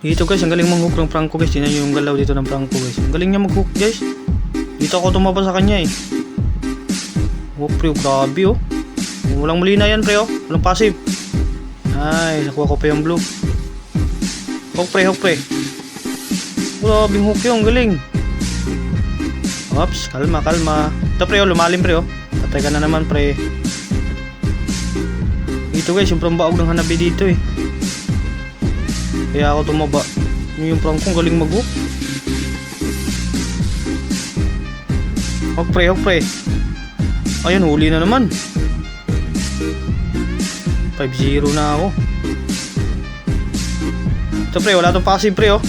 Dito guys, ang galing mag-hook ng Franco guys. Tingnan nyo yung galaw dito ng Franco guys. Ang galing niya mag-hook guys. Dito ako tumaba sa kanya eh. Oh pre, grabe oh. Walang mali na yan pre oh. Walang passive. Ay, nakuha ko pa yung blue. Hook pre, hook pre. Grabe yung hook yun, galing. Ops, kalma, kalma. Ito pre oh, lumalim pre oh. Patay ka na naman pre. Dito guys, yung prambaog ng hanabi dito eh. Kaya ako tumaba. Yung Franco galing mag-hook. Hook pre, hook pre. Ayun, huli na naman. 5-0 na ako. Ito pre, wala tong passive pre oh.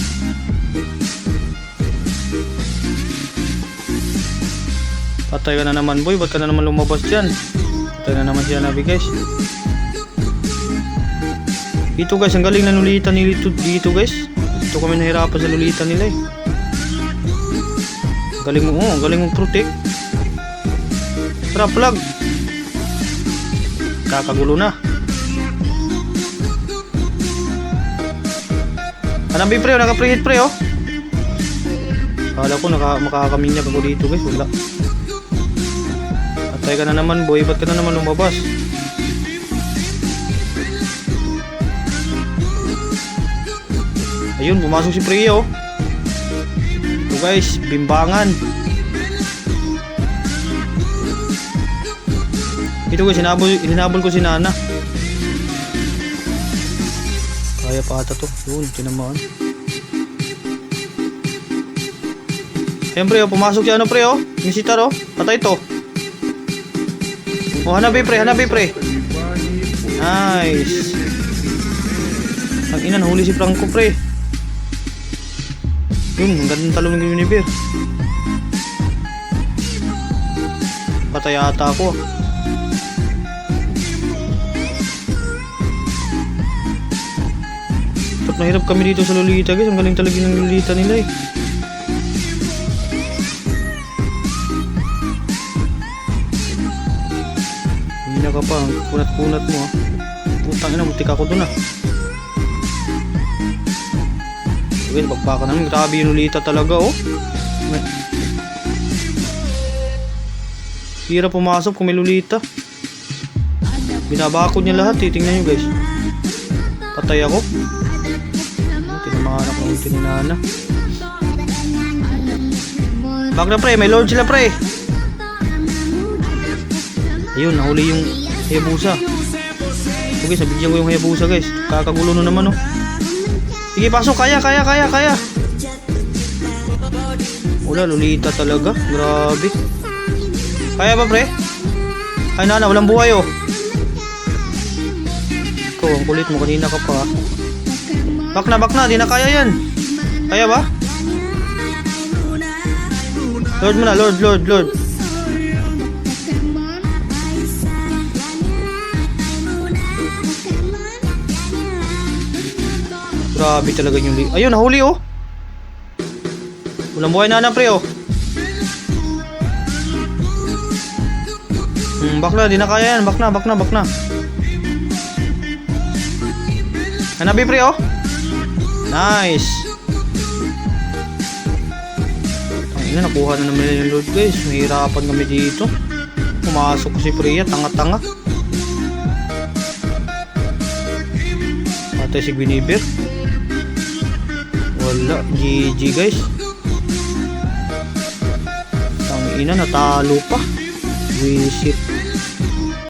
Patay ka na naman boy, ba't ka na naman lumabas dyan? Patay na naman siya nabi guys. Dito guys, ang galing na nulitan nila dito guys. Dito kami nahirapan sa nulitan nila eh. Galing mo, oh, galing mong protect. Tara, plug. Kakagulo na. Anong pre, naka-preheat pre oh. Kala ko makakaminyag ako dito guys, wala. Patay ka na naman boy, ba't ka na naman lumabas? Ayun, pumasok si Priya oh. Ito guys, bimbangan. Ito guys, hinabol ko si Nana. Kaya pa ata to. Yun, tinamaan. Ayan pre oh, pumasok si ano pre oh. Yung sitar oh, patay to. Oh, hanabi pre, hanabi pre. Nice. Ang ina, nahuli si Franco pre. Yun, ang gandang talong ng Univer. Patay ata ako. Ba't nahirap kami dito sa Lolita guys. Ang galing talaga ng Lolita nila eh. Hindi na ka pa, kunat-kunat mo ah. Putang ina, butik ako dun ah. Sige, pagpaka namin. Grabe yung Lolita talaga oh. Hirap pumasok kung may Lolita. Binabakod niya lahat eh. Tingnan nyo guys. Patay ako. Tinamaan ako ng tininana. Back na pre, may lord sila pre. Ayun, nahuli yung Hayabusa. Okay, sabigyan ko yung Hayabusa guys. Kakagulo na naman oh. Sige, pasok. Kaya. Wala, Lolita talaga. Grabe. Kaya ba pre? Ay Nana, walang buhay oh. Ikaw, ang kulit mo. Kanina ka pa. Back na. Di na kaya yan. Kaya ba? Lord mo na. Lord. Grabe talaga yung ayun, nahuli oh. Walang buhay na pre oh. Back na, di na kaya yan. Back na. Hanabi pre oh. Nice. Ang ina, nakuha na naman yung load guys. Mahirapan kami dito. Pumasok si Priya, tanga-tanga. Patay si Guinevere. Wala, GG guys. Ang ina, natalo pa. Wisit.